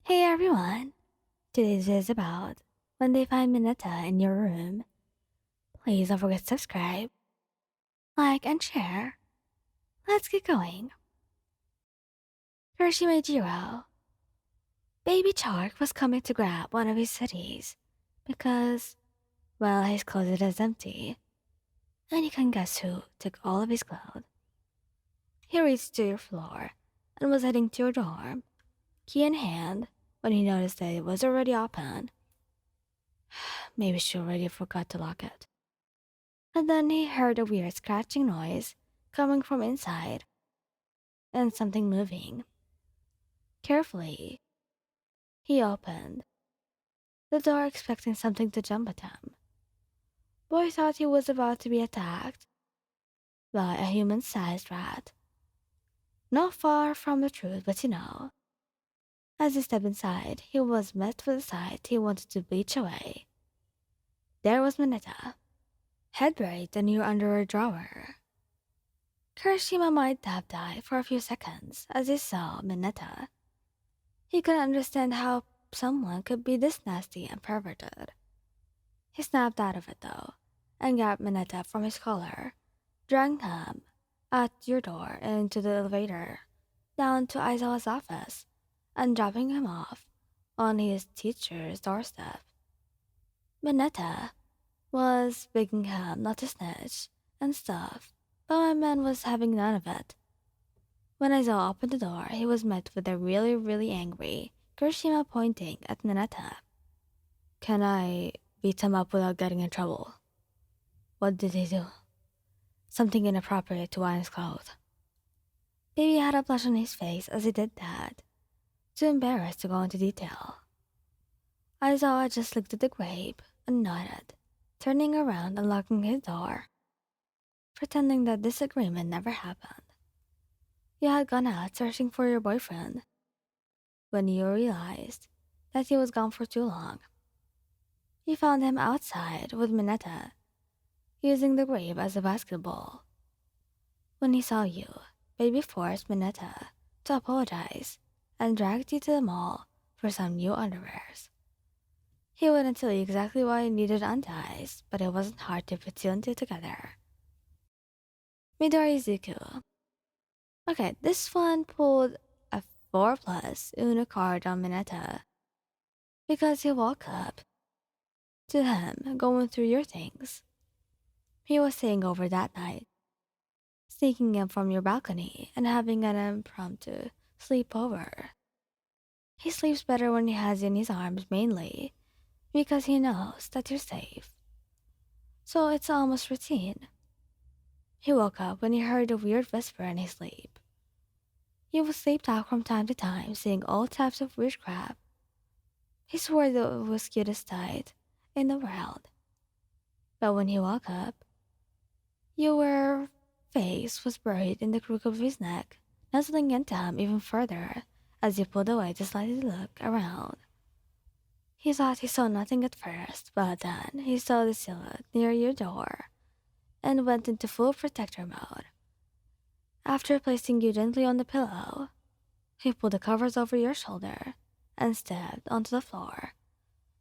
Hey everyone! Today's is about when they find Mineta in your room. Please don't forget to subscribe, like, and share. Let's get going. Jiro. Baby Shark was coming to grab one of his cities because, well, his closet is empty, and you can guess who took all of his clothes. He reached to your floor and was heading to your dorm, key in hand, when he noticed that it was already open. Maybe she already forgot to lock it. And then he heard a weird scratching noise coming from inside and something moving. Carefully, he opened the door expecting something to jump at him. Boy thought he was about to be attacked by a human-sized rat. Not far from the truth, but as he stepped inside, he was met with a sight he wanted to bleach away. There was Mineta, head buried in your underwear drawer. Kirishima might have died for a few seconds as he saw Mineta. He couldn't understand how someone could be this nasty and perverted. He snapped out of it, though, and grabbed Mineta from his collar, dragging him out your door and into the elevator, down to Aizawa's office, and dropping him off on his teacher's doorstep. Mineta was begging him not to snitch and stuff, but my man was having none of it. When Aizawa opened the door, he was met with a really, really angry Kirishima pointing at Mineta. Can I beat him up without getting in trouble? What did he do? Something inappropriate to Anne's clothes. Baby had a blush on his face as he did that, too embarrassed to go into detail. Aizawa just looked at the grape and nodded, turning around and locking his door, pretending that disagreement never happened. You had gone out searching for your boyfriend when you realized that he was gone for too long. You found him outside with Mineta, using the grave as a basketball. When he saw you, Baby forced Mineta to apologize and dragged you to the mall for some new underwears. He wouldn't tell you exactly why you needed undies, but it wasn't hard to put two and two together. Midori Zuko. Okay, this one pulled a 4 plus Uno card on Mineta because he woke up to him going through your things. He was staying over that night, sneaking in from your balcony and having an impromptu sleepover. He sleeps better when he has you in his arms mainly because he knows that you're safe. So it's almost routine. He woke up when he heard a weird whisper in his sleep. He would sleep talk from time to time, saying all types of weird crap. He swore that it was cutest sight in the world. But when he woke up, your face was buried in the crook of his neck, nuzzling into him even further as he pulled away to slightly look around. He thought he saw nothing at first, but then he saw the silhouette near your door and went into full protector mode. After placing you gently on the pillow, he pulled the covers over your shoulder and stepped onto the floor,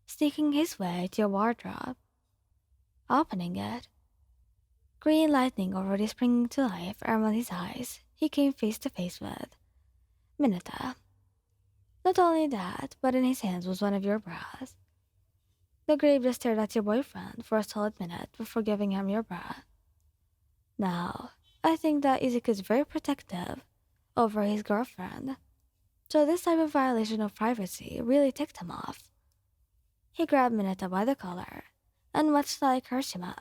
sneaking his way to your wardrobe. Opening it, green lightning already springing to life around his eyes, he came face to face with Mineta. Not only that, but in his hands was one of your bras. The grave just stared at your boyfriend for a solid minute before giving him your bra. Now, I think that Izuku is very protective over his girlfriend, so this type of violation of privacy really ticked him off. He grabbed Mineta by the collar, and much like Hirashima,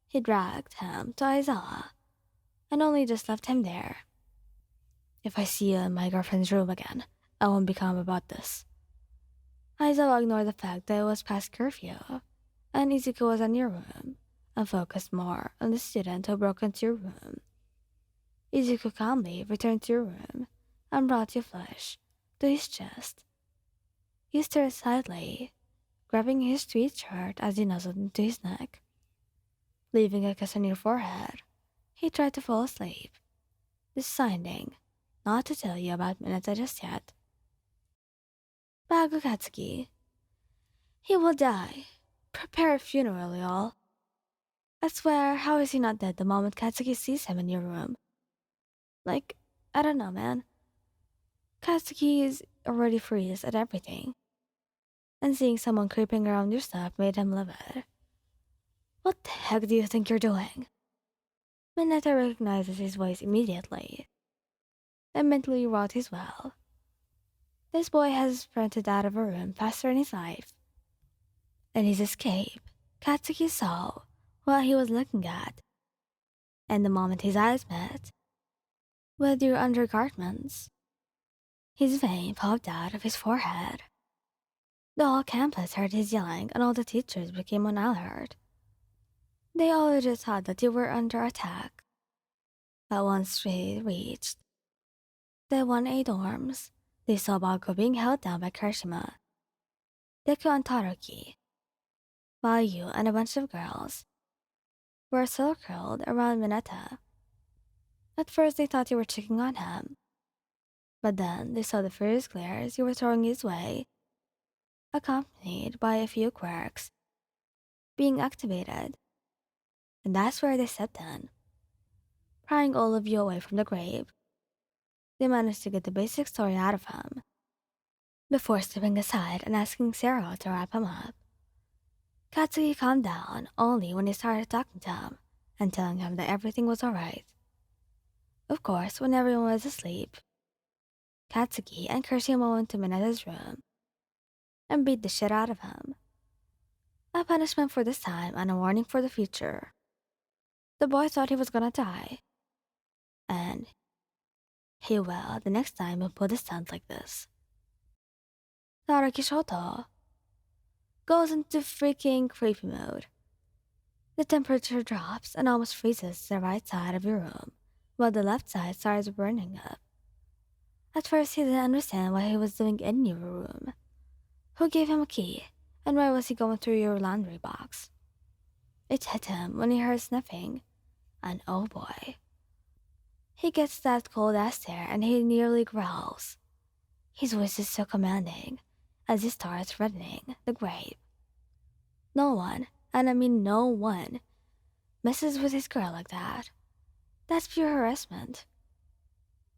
he dragged him to Aizawa, and only just left him there. If I see you in my girlfriend's room again, I won't be calm about this. Aizawa ignored the fact that it was past curfew, and Izuku was in your room, and focused more on the student who broke into your room. Izuku calmly returned to your room and brought you flush to his chest. You stirred slightly, grabbing his tweed shirt as he nuzzled into his neck. Leaving a kiss on your forehead, he tried to fall asleep, deciding not to tell you about Mineta just yet. Gago Katsuki. He will die. Prepare a funeral, y'all. I swear, how is he not dead the moment Katsuki sees him in your room? Like, I don't know, man. Katsuki is already freeze at everything. And seeing someone creeping around your stuff made him livid. What the heck do you think you're doing? Mineta recognizes his voice immediately and mentally wrote his well. This boy has sprinted out of a room faster in his life. And his escape, Katsuki saw what he was looking at. And the moment his eyes met with your undergarments, his vein popped out of his forehead. The whole campus heard his yelling and all the teachers became on alert. They already thought that you were under attack. But once they reached the 1A dorms, they saw Bago being held down by Kirishima, Deku and Tadaruki, while you and a bunch of girls were circled around Mineta. At first they thought you were checking on him, but then they saw the furious glares you were throwing his way, accompanied by a few quirks being activated. And that's where they stepped in, prying all of you away from the grave. They managed to get the basic story out of him, before stepping aside and asking Zero to wrap him up. Katsuki calmed down only when he started talking to him and telling him that everything was alright. Of course, when everyone was asleep, Katsuki and Kirishima went to Mineta's room and beat the shit out of him. A punishment for this time and a warning for the future. The boy thought he was gonna die, and he will the next time he put a stunt like this. Tadaruki Shoto goes into freaking creepy mode. The temperature drops and almost freezes the right side of your room, while the left side starts burning up. At first he didn't understand what he was doing in your room. Who gave him a key, and why was he going through your laundry box? It hit him when he heard sniffing, and oh boy. He gets that cold-ass stare and he nearly growls. His voice is so commanding as he starts threatening the grave. No one, and I mean no one, messes with his girl like that. That's pure harassment.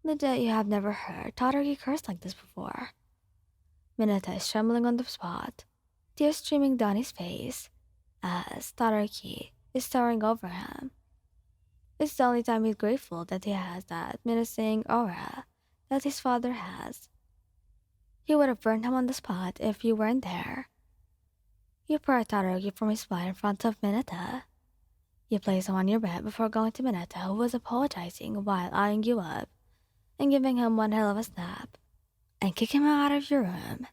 Legit, you have never heard Tadaruki curse like this before. Mineta is trembling on the spot, tears streaming down his face as Tadaruki is towering over him. It's the only time he's grateful that he has that menacing aura that his father has. He would have burned him on the spot if you weren't there. You pry Tadaruki from his spot in front of Mineta. You place him on your bed before going to Mineta, who was apologizing while eyeing you up and giving him one hell of a snap, and kick him out of your room.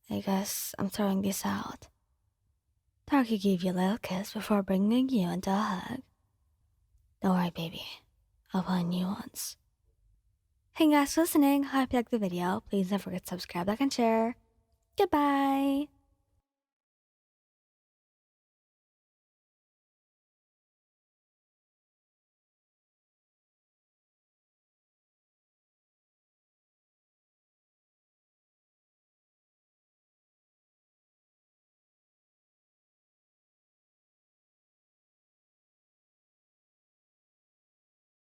I guess I'm throwing this out. Tadaruki gave you a little kiss before bringing you into a hug. Don't worry, baby. I'll find new ones. Hey guys for listening. Hope you liked the video. Please don't forget to subscribe, like, and share. Goodbye!